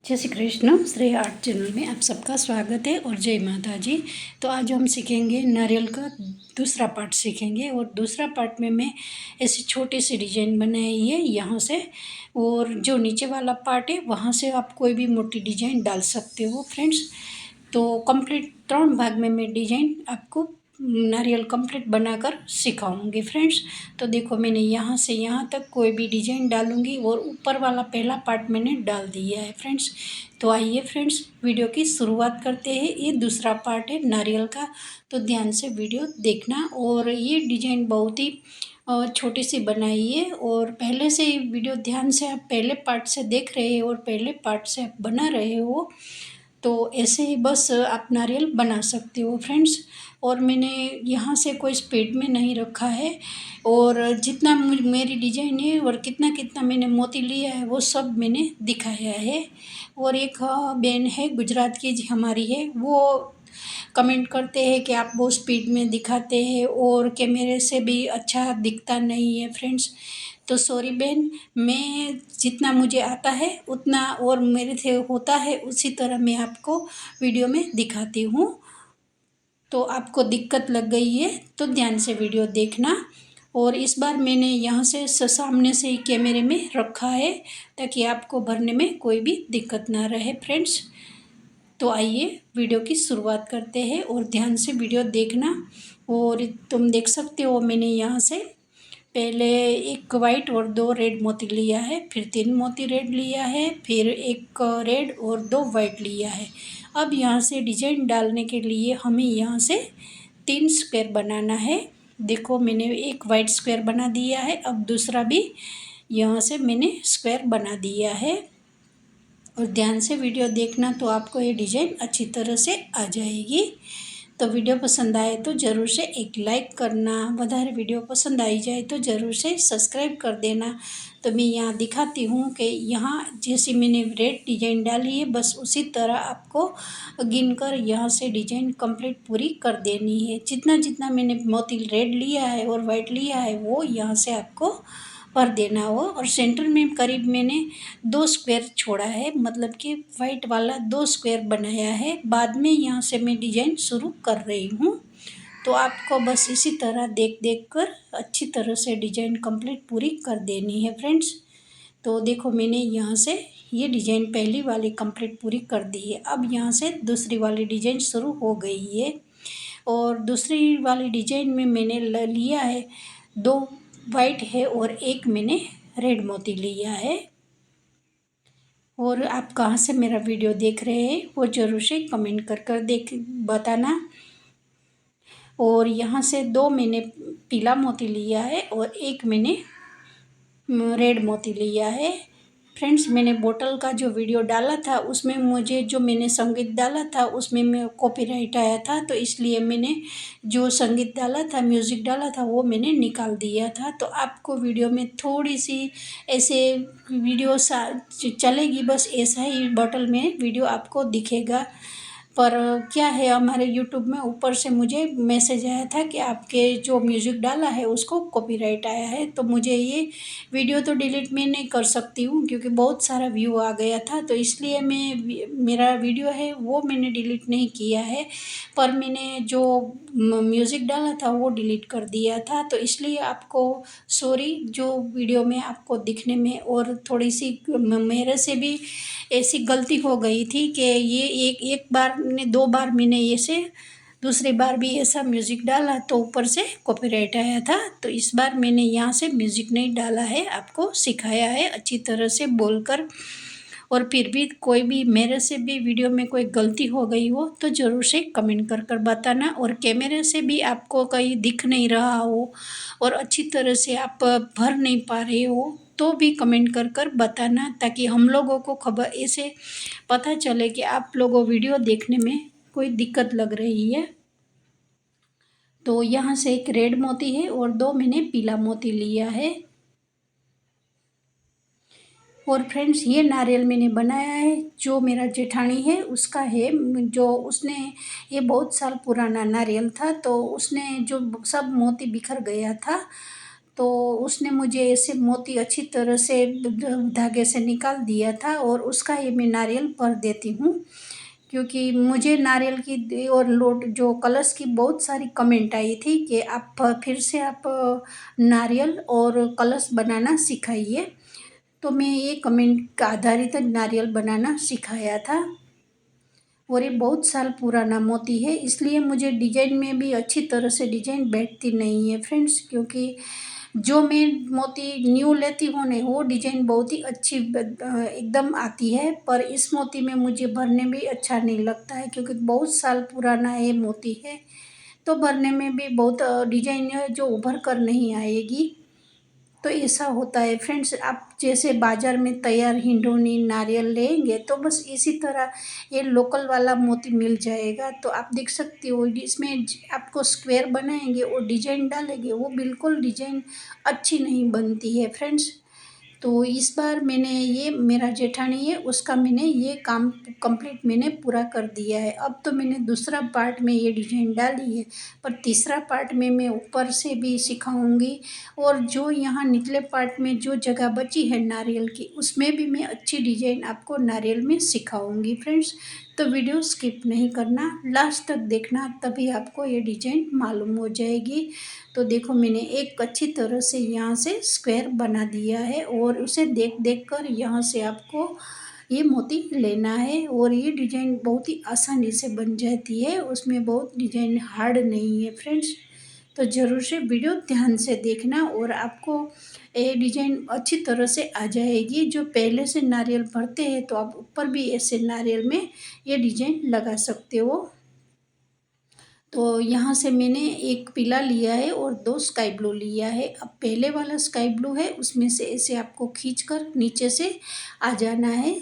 जय श्री कृष्ण। श्रेय art channel में आप सबका स्वागत है और जय माता जी। तो आज हम सीखेंगे नारियल का दूसरा पार्ट सीखेंगे। और दूसरा पार्ट में मैं ऐसी छोटी सी डिजाइन बनाई है यहाँ से, और जो नीचे वाला पार्ट है वहाँ से आप कोई भी मोटी डिजाइन डाल सकते हो फ्रेंड्स। तो कंप्लीट 3 भाग में मैं डिजाइन आपको नारियल कंप्लीट बनाकर सिखाऊंगी फ्रेंड्स। तो देखो, मैंने यहाँ से यहाँ तक कोई भी डिजाइन डालूंगी और ऊपर वाला पहला पार्ट मैंने डाल दिया है फ्रेंड्स। तो आइए फ्रेंड्स, वीडियो की शुरुआत करते हैं। ये दूसरा पार्ट है नारियल का, तो ध्यान से वीडियो देखना। और ये डिजाइन बहुत ही छोटी सी बनाई है, और पहले से ही वीडियो ध्यान से आप पहले पार्ट से देख रहे हो और पहले पार्ट से आप बना रहे हो, तो ऐसे ही बस आप नारियल बना सकते हो फ्रेंड्स। और मैंने यहाँ से कोई स्पीड में नहीं रखा है, और जितना मेरी डिजाइन है और कितना कितना मैंने मोती लिया है वो सब मैंने दिखाया है। और एक बहन है गुजरात की हमारी है, वो कमेंट करते हैं कि आप बहुत स्पीड में दिखाते हैं और कैमरे से भी अच्छा दिखता नहीं है फ्रेंड्स। तो सॉरी बहन, मैं जितना मुझे आता है उतना और मेरे से होता है उसी तरह मैं आपको वीडियो में दिखाती हूँ। तो आपको दिक्कत लग गई है तो ध्यान से वीडियो देखना। और इस बार मैंने यहाँ से सामने से ही कैमरे में रखा है ताकि आपको भरने में कोई भी दिक्कत ना रहे फ्रेंड्स। तो आइए वीडियो की शुरुआत करते हैं और ध्यान से वीडियो देखना। और तुम देख सकते हो, मैंने यहाँ से पहले एक वाइट और 2 रेड मोती लिया है, फिर 3 मोती रेड लिया है, फिर एक रेड और 2 वाइट लिया है। अब यहाँ से डिजाइन डालने के लिए हमें यहाँ से 3 स्क्वायर बनाना है। देखो, मैंने एक वाइट स्क्वायर बना दिया है, अब दूसरा भी यहाँ से मैंने स्क्वायर बना दिया है। और ध्यान से वीडियो देखना तो आपको ये डिजाइन अच्छी तरह से आ जाएगी। तो वीडियो पसंद आए तो ज़रूर से एक लाइक करना, વધારે वीडियो पसंद आई जाए तो ज़रूर से सब्सक्राइब कर देना। तो मैं यहाँ दिखाती हूँ कि यहाँ जैसी मैंने रेड डिजाइन डाली है बस उसी तरह आपको गिनकर यहाँ से डिजाइन कंप्लीट पूरी कर देनी है। जितना जितना मैंने मोती रेड लिया है और वाइट लिया है वो यहाँ से आपको भर देना हो। और सेंटर में करीब मैंने 2 स्क्वायर छोड़ा है, मतलब कि वाइट वाला 2 स्क्वायर बनाया है। बाद में यहाँ से मैं डिजाइन शुरू कर रही हूँ। तो आपको बस इसी तरह देख देख कर अच्छी तरह से डिजाइन कंप्लीट पूरी कर देनी है फ्रेंड्स। तो देखो, मैंने यहाँ से ये डिजाइन पहली वाली कंप्लीट पूरी कर दी है। अब यहाँ से दूसरी वाली डिजाइन शुरू हो गई है। और दूसरी वाली डिजाइन में मैंने लिया है 2 वाइट है और एक मैंने रेड मोती लिया है। और आप कहाँ से मेरा वीडियो देख रहे हैं वो ज़रूर से कमेंट कर कर देख बताना। और यहाँ से 2 मैंने पीला मोती लिया है और एक मैंने रेड मोती लिया है फ्रेंड्स। मैंने बोतल का जो वीडियो डाला था उसमें मुझे जो मैंने संगीत डाला था उसमें मैं कॉपीराइट आया था, तो इसलिए मैंने जो संगीत डाला था, म्यूज़िक डाला था, वो मैंने निकाल दिया था। तो आपको वीडियो में थोड़ी सी ऐसे वीडियो चलेगी, बस ऐसा ही बोतल में वीडियो आपको दिखेगा। पर क्या है, हमारे यूट्यूब में ऊपर से मुझे मैसेज आया था कि आपके जो म्यूज़िक डाला है उसको कॉपीराइट आया है। तो मुझे ये वीडियो तो डिलीट मैं नहीं कर सकती हूँ क्योंकि बहुत सारा व्यू आ गया था, तो इसलिए मेरा वीडियो है वो मैंने डिलीट नहीं किया है। पर मैंने जो म्यूज़िक डाला था वो डिलीट कर दिया था, तो इसलिए आपको सॉरी, जो वीडियो में आपको दिखने में और थोड़ी सी मेरे से भी ऐसी गलती हो गई थी कि ये एक बार ने 2 बार मैंने ऐसे दूसरी बार भी ऐसा म्यूज़िक डाला तो ऊपर से कॉपीराइट आया था। तो इस बार मैंने यहाँ से म्यूज़िक नहीं डाला है, आपको सिखाया है अच्छी तरह से बोलकर। और फिर भी कोई भी मेरे से भी वीडियो में कोई गलती हो गई हो तो ज़रूर से कमेंट कर कर बताना। और कैमरे से भी आपको कहीं दिख नहीं रहा हो और अच्छी तरह से आप भर नहीं पा रहे हो तो भी कमेंट कर कर बताना, ताकि हम लोगों को खबर ऐसे पता चले कि आप लोगों वीडियो देखने में कोई दिक्कत लग रही है। तो यहाँ से एक रेड मोती है और 2 मैंने पीला मोती लिया है। और फ्रेंड्स, ये नारियल मैंने बनाया है, जो मेरा जेठानी है उसका है, जो उसने ये बहुत साल पुराना नारियल था, तो उसने जो सब मोती बिखर गया था तो उसने मुझे ऐसे मोती अच्छी तरह से धागे से निकाल दिया था और उसका ये मैं नारियल भर देती हूँ, क्योंकि मुझे नारियल की और लोट जो कलश की बहुत सारी कमेंट आई थी कि आप फिर से आप नारियल और कलश बनाना सिखाइए। तो मैं ये कमेंट का आधारित नारियल बनाना सिखाया था। और ये बहुत साल पुराना मोती है, इसलिए मुझे डिजाइन में भी अच्छी तरह से डिजाइन बैठती नहीं है फ्रेंड्स, क्योंकि जो मैं मोती न्यू लेती हूँ ना वो डिजाइन बहुत ही अच्छी एकदम आती है, पर इस मोती में मुझे भरने में अच्छा नहीं लगता है, क्योंकि बहुत साल पुराना ये मोती है। तो भरने में भी बहुत डिजाइन है जो उभर कर नहीं आएगी। तो ऐसा होता है फ्रेंड्स, आप जैसे बाज़ार में तैयार हिंडोनी नारियल लेंगे तो बस इसी तरह ये लोकल वाला मोती मिल जाएगा। तो आप देख सकते हो इसमें आपको स्क्वायर बनाएंगे और डिजाइन डालेंगे वो बिल्कुल डिजाइन अच्छी नहीं बनती है फ्रेंड्स। तो इस बार मैंने ये मेरा जेठानी है उसका मैंने ये काम कंप्लीट मैंने पूरा कर दिया है। अब तो मैंने दूसरा पार्ट में ये डिजाइन डाली है, पर तीसरा पार्ट में मैं ऊपर से भी सिखाऊंगी। और जो यहाँ निचले पार्ट में जो जगह बची है नारियल की उसमें भी मैं अच्छी डिजाइन आपको नारियल में सिखाऊंगी फ्रेंड्स। तो वीडियो स्किप नहीं करना, लास्ट तक देखना, तभी आपको ये डिजाइन मालूम हो जाएगी। तो देखो मैंने एक अच्छी तरह से यहाँ से स्क्वायर बना दिया है और उसे देख देख कर यहाँ से आपको ये मोती लेना है। और ये डिजाइन बहुत ही आसानी से बन जाती है, उसमें बहुत डिजाइन हार्ड नहीं है फ्रेंड्स। तो ज़रूर से वीडियो ध्यान से देखना और आपको ये डिजाइन अच्छी तरह से आ जाएगी। जो पहले से नारियल भरते हैं तो आप ऊपर भी ऐसे नारियल में ये डिजाइन लगा सकते हो। तो यहाँ से मैंने एक पीला लिया है और दो स्काई ब्लू लिया है। अब पहले वाला स्काई ब्लू है उसमें से ऐसे आपको खींचकर नीचे से आ जाना है,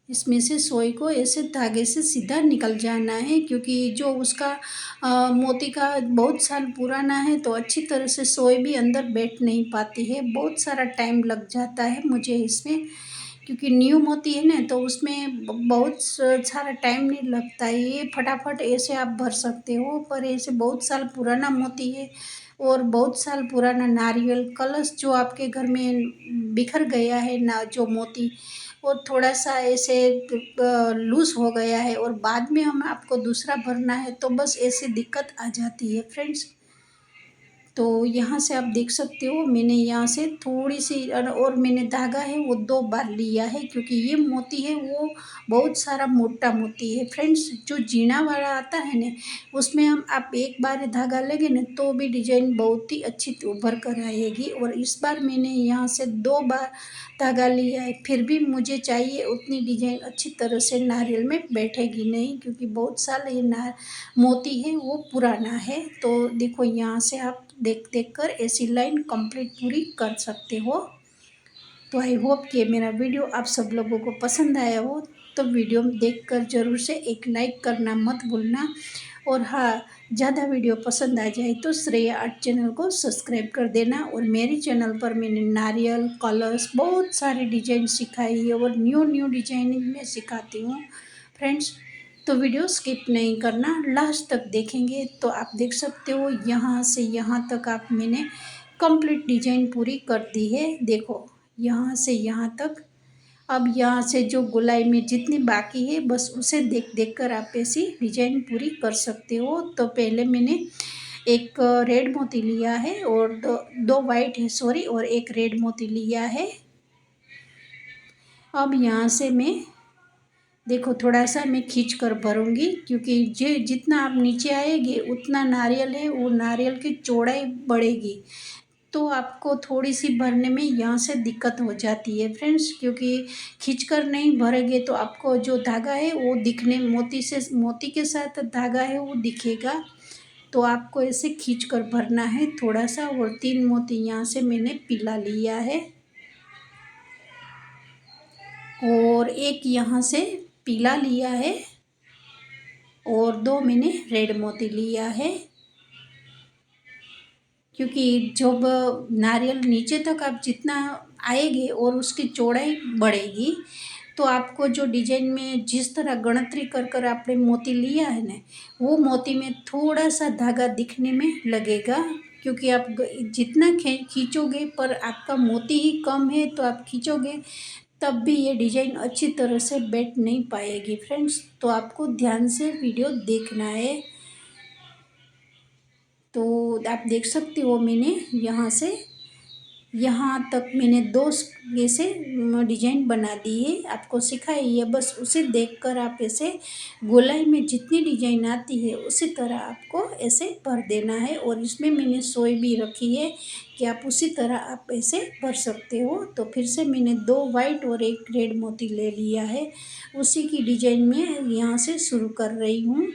इसमें से सोई को ऐसे धागे से सीधा निकल जाना है, क्योंकि जो उसका मोती का बहुत साल पुराना है तो अच्छी तरह से सोई भी अंदर बैठ नहीं पाती है, बहुत सारा टाइम लग जाता है मुझे इसमें। क्योंकि न्यू मोती है ना तो उसमें बहुत सारा टाइम नहीं लगता है, ये फटाफट ऐसे आप भर सकते हो। पर ऐसे बहुत साल पुराना मोती है और बहुत साल पुराना नारियल कलश जो आपके घर में बिखर गया है ना जो मोती, और थोड़ा सा ऐसे लूज हो गया है और बाद में हम आपको दूसरा भरना है तो बस ऐसे दिक्कत आ जाती है फ्रेंड्स। तो यहाँ से आप देख सकते हो मैंने यहाँ से थोड़ी सी और मैंने धागा है वो दो बार लिया है, क्योंकि ये मोती है वो बहुत सारा मोटा मोती है फ्रेंड्स। जो जीना वाला आता है ना उसमें हम आप एक बार धागा लेंगे ना तो भी डिजाइन बहुत ही अच्छी उभर कर आएगी। और इस बार मैंने यहाँ से दो बार धागा लिया है, फिर भी मुझे चाहिए उतनी डिजाइन अच्छी तरह से नारियल में बैठेगी नहीं, क्योंकि बहुत साल ये मोती है वो पुराना है। तो देखो यहाँ से आप देख देख कर ऐसी लाइन कंप्लीट पूरी कर सकते हो। तो आई होप कि मेरा वीडियो आप सब लोगों को पसंद आया हो। तो वीडियो देखकर ज़रूर से एक लाइक करना मत भूलना। और हाँ, ज़्यादा वीडियो पसंद आ जाए तो श्रेया आर्ट चैनल को सब्सक्राइब कर देना। और मेरे चैनल पर मैंने नारियल कलर्स बहुत सारे डिजाइन सिखाई है और न्यू न्यू डिजाइनिंग में सिखाती हूँ फ्रेंड्स। तो वीडियो स्किप नहीं करना, लास्ट तक देखेंगे तो आप देख सकते हो यहाँ से यहाँ तक आप मैंने कंप्लीट डिजाइन पूरी कर दी है। देखो यहाँ से यहाँ तक। अब यहाँ से जो गोलाई में जितनी बाकी है बस उसे देख देख कर आप ऐसी डिजाइन पूरी कर सकते हो। तो पहले मैंने एक रेड मोती लिया है और दो वाइट है सॉरी, और एक रेड मोती लिया है। अब यहाँ से मैं देखो थोड़ा सा मैं खींच कर भरूंगी, क्योंकि जितना आप नीचे आएंगे उतना नारियल है वो नारियल की चौड़ाई बढ़ेगी। तो आपको थोड़ी सी भरने में यहाँ से दिक्कत हो जाती है फ्रेंड्स, क्योंकि खींचकर नहीं भरेंगे तो आपको जो धागा है वो दिखने मोती के साथ धागा है वो दिखेगा। तो आपको ऐसे खींचकर भरना है थोड़ा सा। और 3 मोती यहाँ से मैंने पीला लिया है और एक यहाँ से पीला लिया है और 2 मैंने रेड मोती लिया है। क्योंकि जब नारियल नीचे तक आप जितना आएंगे और उसकी चौड़ाई बढ़ेगी तो आपको जो डिजाइन में जिस तरह गणतरी कर कर आपने मोती लिया है ना वो मोती में थोड़ा सा धागा दिखने में लगेगा। क्योंकि आप जितना खींचोगे पर आपका मोती ही कम है तो आप खींचोगे तब भी ये डिज़ाइन अच्छी तरह से बैठ नहीं पाएगी फ्रेंड्स। तो आपको ध्यान से वीडियो देखना है। तो आप देख सकते हो मैंने यहाँ तक मैंने 2 ऐसे डिजाइन बना दिए, आपको सिखाई है। बस उसे देखकर आप ऐसे गोलाई में जितनी डिजाइन आती है उसी तरह आपको ऐसे भर देना है। और इसमें मैंने सोई भी रखी है कि आप उसी तरह आप ऐसे भर सकते हो। तो फिर से मैंने 2 वाइट और 1 रेड मोती ले लिया है, उसी की डिजाइन में यहाँ से शुरू कर रही हूँ।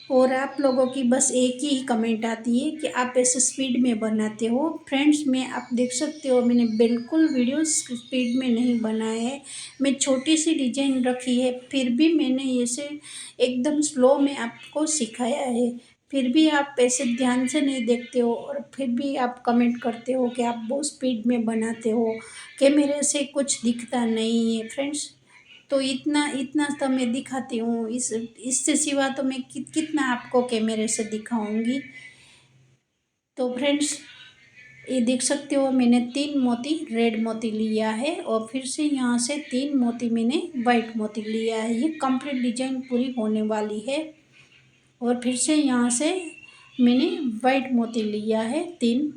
और आप लोगों की बस एक ही कमेंट आती है कि आप ऐसे स्पीड में बनाते हो। फ्रेंड्स मैं आप देख सकते हो मैंने बिल्कुल वीडियो स्पीड में नहीं बनाया है। मैं छोटी सी डिजाइन रखी है, फिर भी मैंने ऐसे एकदम स्लो में आपको सिखाया है। फिर भी आप ऐसे ध्यान से नहीं देखते हो और फिर भी आप कमेंट करते हो कि आप बहुत स्पीड में बनाते हो, कि मेरे से कुछ दिखता नहीं है फ्रेंड्स। तो इतना इतना तो मैं दिखाती हूँ, इससे सिवा तो मैं कितना आपको कैमरे से दिखाऊंगी। तो फ्रेंड्स ये देख सकते हो मैंने 3 मोती रेड मोती लिया है और फिर से यहाँ से 3 मोती मैंने वाइट मोती लिया है। ये कंप्लीट डिजाइन पूरी होने वाली है। और फिर से यहाँ से मैंने वाइट मोती लिया है 3।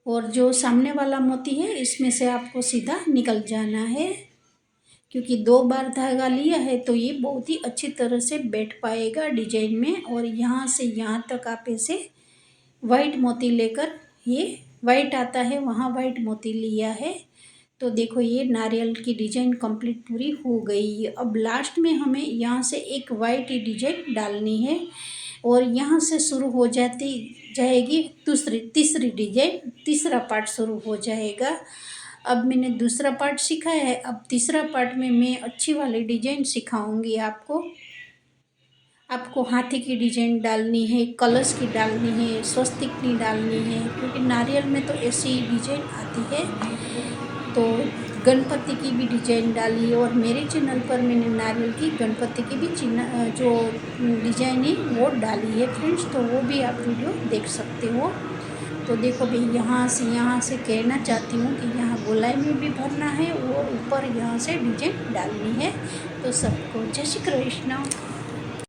और जो सामने वाला मोती है इसमें से आपको सीधा निकल जाना है, क्योंकि 2 बार धागा लिया है तो ये बहुत ही अच्छी तरह से बैठ पाएगा डिजाइन में। और यहाँ से यहाँ तक आप ऐसे वाइट मोती लेकर, ये वाइट आता है वहाँ वाइट मोती लिया है। तो देखो ये नारियल की डिजाइन कंप्लीट पूरी हो गई है। अब लास्ट में हमें यहाँ से एक वाइट ही डिजाइन डालनी है और यहाँ से शुरू हो जाएगी तीसरी डिजाइन, तीसरा पार्ट शुरू हो जाएगा। अब मैंने दूसरा पार्ट सिखाया है, अब तीसरा पार्ट में मैं अच्छी वाली डिजाइन सिखाऊंगी आपको। आपको हाथी की डिजाइन डालनी है, कलश की डालनी है, स्वस्तिक की डालनी है, क्योंकि नारियल में तो ऐसी डिजाइन आती है। तो गणपति की भी डिजाइन डाली और मेरे चैनल पर मैंने नारियल की गणपति की भी जो डिजाइन है वो डाली है फ्रेंड्स। तो वो भी आप वीडियो देख सकते हो। तो देखो भाई यहाँ से कहना चाहती हूँ कि यहाँ गोलाई में भी भरना है और ऊपर यहाँ से डिजाइन डालनी है। तो सबको जय श्री कृष्ण।